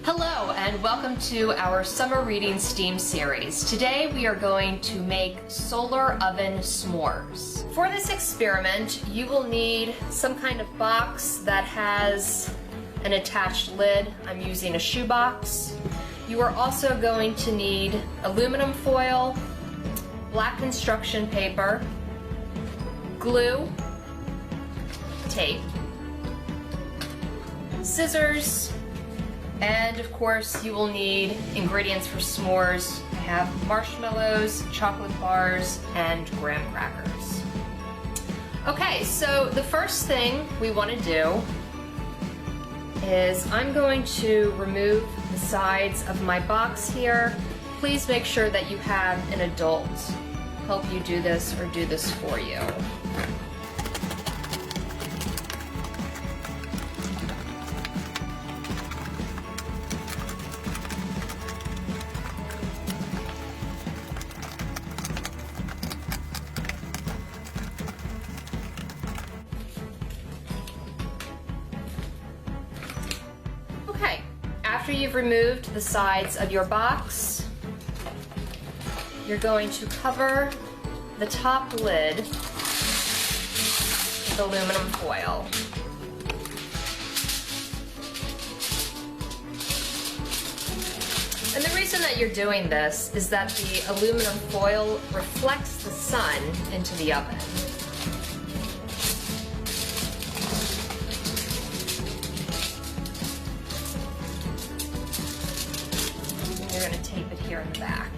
Hello and welcome to our summer reading STEAM series. Today we are going to make solar oven s'mores. For this experiment you will need some kind of box that has an attached lid. I'm using a shoebox. You are also going to need aluminum foil, black construction paper, glue, tape, scissors, and of course you will need ingredients for s'mores. I have marshmallows, chocolate bars, and graham crackers. Okay, so the first thing we want to do is I'm going to remove the sides of my box here. Please make sure that you have an adult help you do this or do this for you. Okay, after you've removed the sides of your box, you're going to cover the top lid with aluminum foil. And the reason that you're doing this is that the aluminum foil reflects the sun into the oven. You're going to tape it here in the back.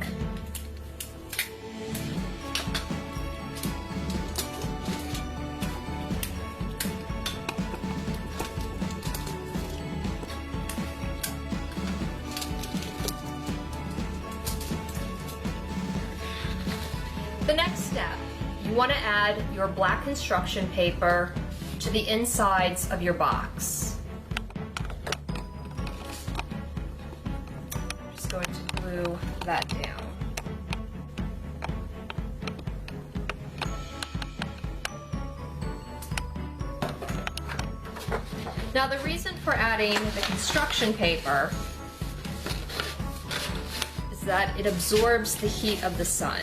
The next step, you want to add your black construction paper to the insides of your box. Just going to glue that down. Now the reason for adding the construction paper is that it absorbs the heat of the sun.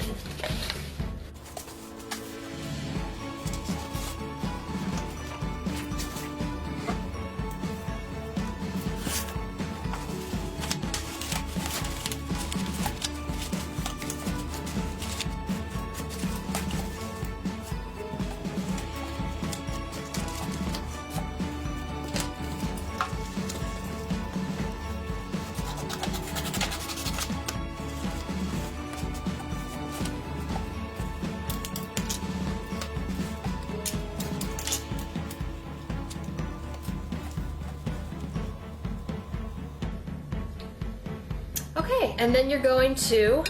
Okay, and then you're going to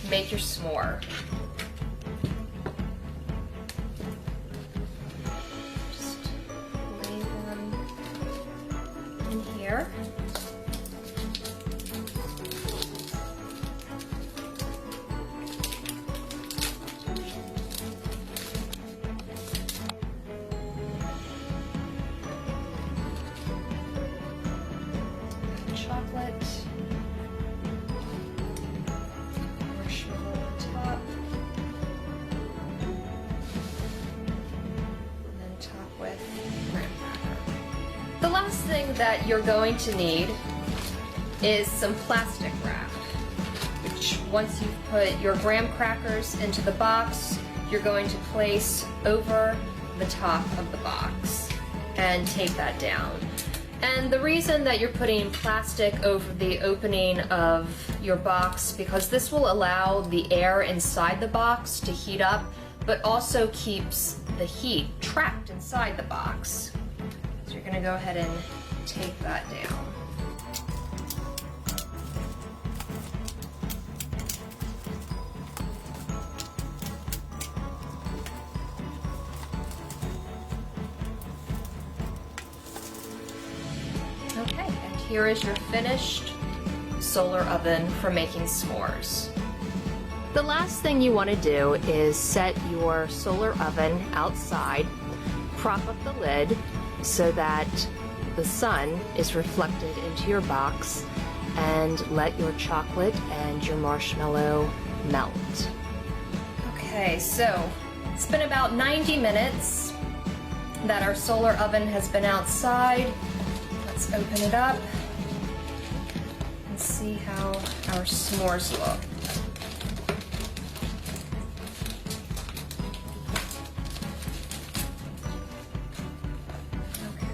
make your s'more. Just lay them in here. Chocolate. The last thing that you're going to need is some plastic wrap, which once you've put your graham crackers into the box, you're going to place over the top of the box and tape that down. And the reason that you're putting plastic over the opening of your box, because this will allow the air inside the box to heat up, but also keeps the heat trapped inside the box. So you're going to go ahead and tape that down. Okay, and here is your finished solar oven for making s'mores. The last thing you want to do is set your solar oven outside, prop up the lid so that the sun is reflected into your box, and let your chocolate and your marshmallow melt. Okay, so it's been about 90 minutes that our solar oven has been outside. Let's open it up and see how our s'mores look.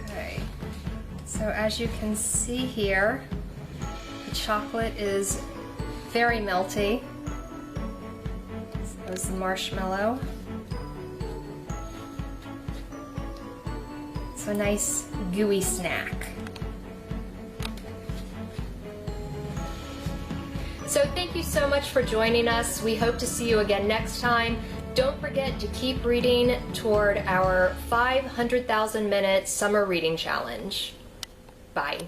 Okay, so as you can see here, the chocolate is very melty. So is the marshmallow. It's a nice gooey snack. So thank you so much for joining us. We hope to see you again next time. Don't forget to keep reading toward our 500,000 minute summer reading challenge. Bye.